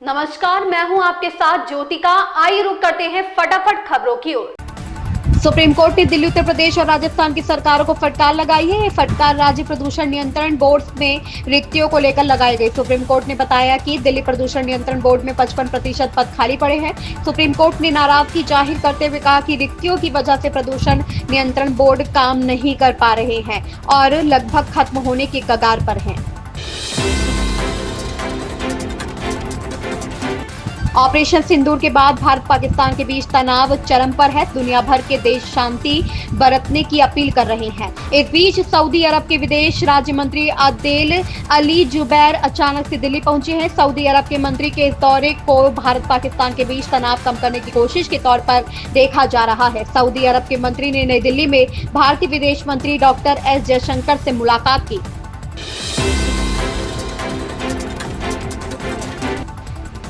नमस्कार, मैं हूं आपके साथ ज्योतिका। आइए रुक करते हैं फटाफट खबरों की ओर। सुप्रीम कोर्ट ने दिल्ली, उत्तर प्रदेश और राजस्थान की सरकारों को फटकार लगाई है। ये फटकार राज्य प्रदूषण नियंत्रण बोर्ड में रिक्तियों को लेकर लगाई गई। सुप्रीम कोर्ट ने बताया कि दिल्ली प्रदूषण नियंत्रण बोर्ड में 55% पद खाली पड़े हैं। सुप्रीम कोर्ट ने नाराजगी जाहिर करते हुए कहा कि रिक्तियों की वजह से प्रदूषण नियंत्रण बोर्ड काम नहीं कर पा रहे हैं और लगभग खत्म होने की कगार पर है। ऑपरेशन सिंदूर के बाद भारत पाकिस्तान के बीच तनाव चरम पर है। दुनिया भर के देश शांति बरतने की अपील कर रहे हैं। इस बीच सऊदी अरब के विदेश राज्य मंत्री आदेल अली जुबैर अचानक से दिल्ली पहुंचे हैं। सऊदी अरब के मंत्री के इस दौरे को भारत पाकिस्तान के बीच तनाव कम करने की कोशिश के तौर पर देखा जा रहा है। सऊदी अरब के मंत्री ने नई दिल्ली में भारतीय विदेश मंत्री डॉक्टर एस जयशंकर से मुलाकात की।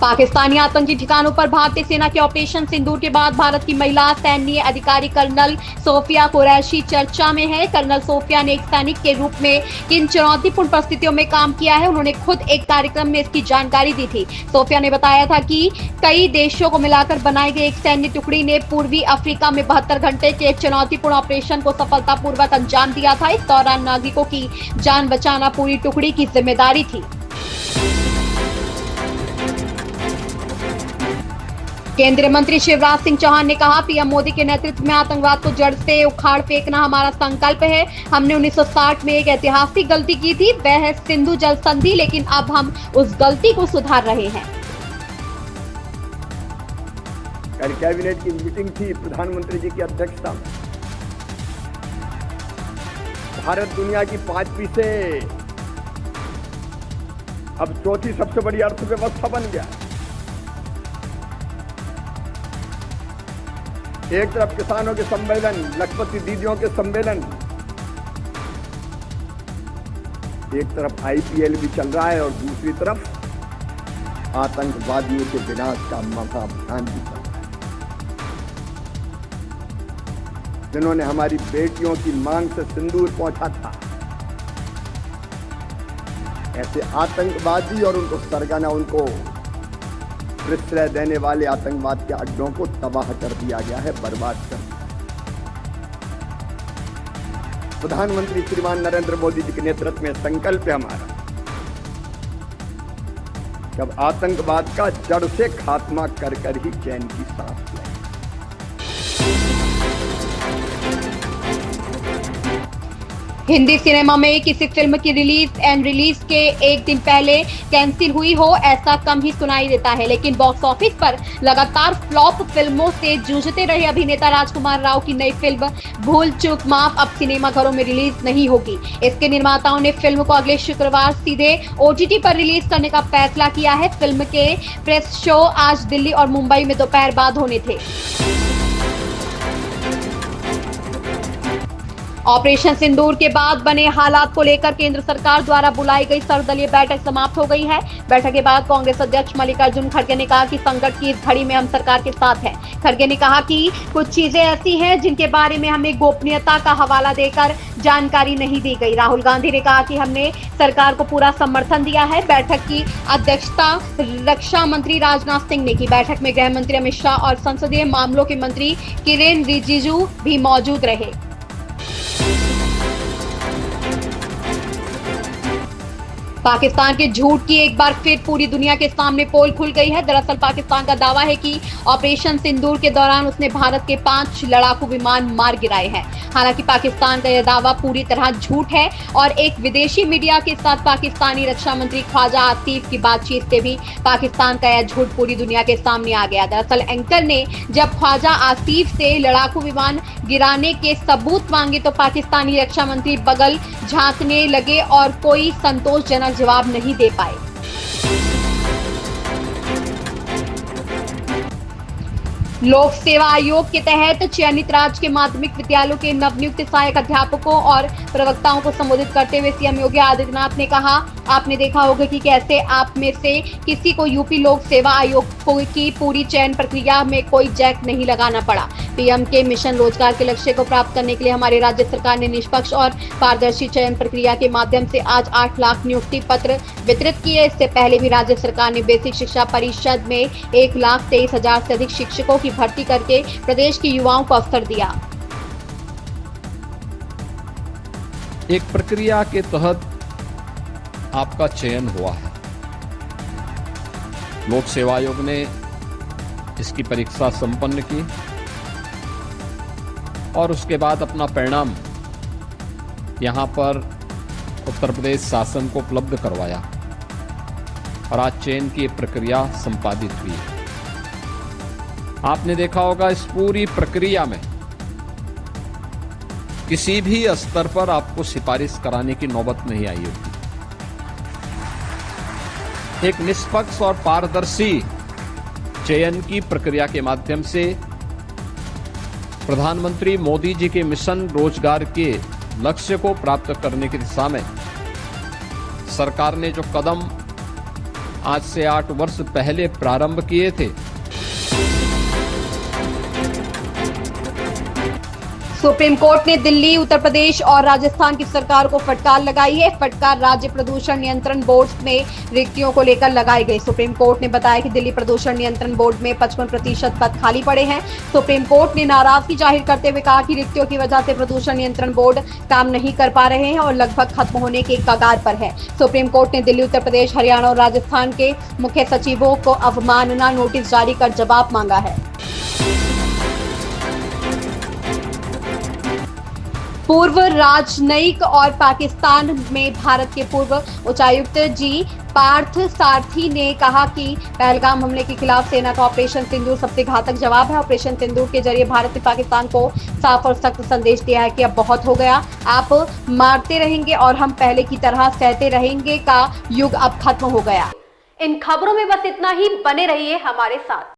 पाकिस्तानी आतंकी ठिकानों पर भारतीय सेना के ऑपरेशन सिंदूर के बाद भारत की महिला सैन्य अधिकारी कर्नल सोफिया कुरैशी चर्चा में है। कर्नल सोफिया ने एक सैनिक के रूप में किन चुनौतीपूर्ण परिस्थितियों में काम किया है, उन्होंने खुद एक कार्यक्रम में इसकी जानकारी दी थी। सोफिया ने बताया था कि कई देशों को मिलाकर बनाई गई एक सैन्य टुकड़ी ने पूर्वी अफ्रीका में 72 घंटे के एक चुनौतीपूर्ण ऑपरेशन को सफलतापूर्वक अंजाम दिया था। इस दौरान नागरिकों की जान बचाना पूरी टुकड़ी की जिम्मेदारी थी। केंद्रीय मंत्री शिवराज सिंह चौहान ने कहा, पीएम मोदी के नेतृत्व में आतंकवाद को जड़ से उखाड़ फेंकना हमारा संकल्प है। हमने 1960 में एक ऐतिहासिक गलती की थी, वह है सिंधु जल संधि, लेकिन अब हम उस गलती को सुधार रहे हैं। कल कैबिनेट की मीटिंग थी प्रधानमंत्री जी की अध्यक्षता में। भारत दुनिया की 5वीं से अब चौथी सबसे बड़ी अर्थव्यवस्था बन गया। एक तरफ किसानों के सम्मेलन, लखपति दीदियों के सम्मेलन, एक तरफ आईपीएल भी चल रहा है और दूसरी तरफ आतंकवादियों के विनाश का महाअभियान भी चल रहा है। जिन्होंने हमारी बेटियों की मांग से सिंदूर पहुंचा था, ऐसे आतंकवादी और उनको सरगना, उनको प्रश्रय देने वाले आतंकवाद के अड्डों को तबाह कर दिया गया है, बर्बाद कर दिया है। प्रधानमंत्री श्रीमान नरेंद्र मोदी जी के नेतृत्व में संकल्प है हमारा, जब आतंकवाद का जड़ से खात्मा कर कर ही चैन की सांस लें। हिंदी सिनेमा में किसी फिल्म की रिलीज के एक दिन पहले कैंसिल हुई हो, ऐसा कम ही सुनाई देता है। लेकिन बॉक्स ऑफिस पर लगातार फ्लॉप फिल्मों से जूझते रहे अभिनेता राजकुमार राव की नई फिल्म भूल चूक माफ अब सिनेमाघरों में रिलीज नहीं होगी। इसके निर्माताओं ने फिल्म को अगले शुक्रवार सीधे ओटीटी पर रिलीज करने का फैसला किया है। फिल्म के प्रेस शो आज दिल्ली और मुंबई में दोपहर बाद होने थे। ऑपरेशन सिंदूर के बाद बने हालात को लेकर केंद्र सरकार द्वारा बुलाई गई सर्वदलीय बैठक समाप्त हो गई है। बैठक के बाद कांग्रेस अध्यक्ष मल्लिकार्जुन खड़गे ने कहा कि संकट की इस घड़ी में हम सरकार के साथ हैं। खड़गे ने कहा कि कुछ चीजें ऐसी हैं जिनके बारे में हमें गोपनीयता का हवाला देकर जानकारी नहीं दी गई। राहुल गांधी ने कहा कि हमने सरकार को पूरा समर्थन दिया है। बैठक की अध्यक्षता रक्षा मंत्री राजनाथ सिंह ने की। बैठक में गृह मंत्री अमित शाह और संसदीय मामलों के मंत्री किरेन रिजिजू भी मौजूद रहे। पाकिस्तान के झूठ की एक बार फिर पूरी दुनिया के सामने पोल खुल गई है। दरअसल पाकिस्तान का दावा है कि ऑपरेशन सिंदूर के दौरान उसने भारत के 5 लड़ाकू विमान मार गिराए हैं। हालांकि पाकिस्तान का यह दावा पूरी तरह झूठ है और एक विदेशी मीडिया के साथ पाकिस्तानी रक्षा मंत्री ख्वाजा आसिफ की बातचीत से भी पाकिस्तान का यह झूठ पूरी दुनिया के सामने आ गया। दरअसल एंकर ने जब ख्वाजा आसिफ से लड़ाकू विमान गिराने के सबूत मांगे तो पाकिस्तानी रक्षा मंत्री बगल झांकने लगे और कोई संतोषजनक जवाब नहीं दे पाए। लोक सेवा आयोग के तहत चयनित राज्य के माध्यमिक विद्यालयों के नवनियुक्त सहायक अध्यापकों और प्रवक्ताओं को संबोधित करते हुए सीएम योगी आदित्यनाथ ने कहा, आपने देखा होगा कि कैसे आप में से किसी को यूपी लोक सेवा आयोग की पूरी चयन प्रक्रिया में कोई जैक नहीं लगाना पड़ा। पीएम के मिशन रोजगार के लक्ष्य को प्राप्त करने के लिए हमारी राज्य सरकार ने निष्पक्ष और पारदर्शी चयन प्रक्रिया के माध्यम से आज 8 लाख नियुक्ति पत्र वितरित किए। इससे पहले भी राज्य सरकार ने बेसिक शिक्षा परिषद में 1,23,000 से अधिक शिक्षकों की भर्ती करके प्रदेश के युवाओं को अवसर दिया। एक प्रक्रिया के तहत आपका चयन हुआ है। लोक सेवा आयोग ने इसकी परीक्षा संपन्न की और उसके बाद अपना परिणाम यहां पर उत्तर प्रदेश शासन को उपलब्ध करवाया और आज चयन की प्रक्रिया संपादित हुई। आपने देखा होगा इस पूरी प्रक्रिया में किसी भी स्तर पर आपको सिफारिश कराने की नौबत नहीं आई होगी। एक निष्पक्ष और पारदर्शी चयन की प्रक्रिया के माध्यम से प्रधानमंत्री मोदी जी के मिशन रोजगार के लक्ष्य को प्राप्त करने की दिशा में सरकार ने जो कदम आज से 8 वर्ष पहले प्रारंभ किए थे, सुप्रीम कोर्ट ने दिल्ली, उत्तर प्रदेश और राजस्थान की सरकार को फटकार लगाई है। फटकार राज्य प्रदूषण नियंत्रण बोर्ड में रिक्तियों को लेकर लगाई गई। सुप्रीम कोर्ट ने बताया कि दिल्ली प्रदूषण नियंत्रण बोर्ड में 55% पद खाली पड़े हैं। सुप्रीम कोर्ट ने नाराजगी जाहिर करते हुए कहा कि रिक्तियों की वजह से प्रदूषण नियंत्रण बोर्ड काम नहीं कर पा रहे हैं और लगभग खत्म होने के कगार पर है। सुप्रीम कोर्ट ने दिल्ली, उत्तर प्रदेश, हरियाणा और राजस्थान के मुख्य सचिवों को अवमानना नोटिस जारी कर जवाब मांगा है। पूर्व राजनयिक और पाकिस्तान में भारत के पूर्व उच्चायुक्त जी पार्थ सारथी ने कहा कि पहलगाम हमले के खिलाफ सेना का ऑपरेशन सिंदूर सबसे घातक जवाब है। ऑपरेशन सिंदूर के जरिए भारत ने पाकिस्तान को साफ और सख्त संदेश दिया है कि अब बहुत हो गया, आप मारते रहेंगे और हम पहले की तरह सहते रहेंगे का युग अब खत्म हो गया। इन खबरों में बस इतना ही। बने रहिए हमारे साथ।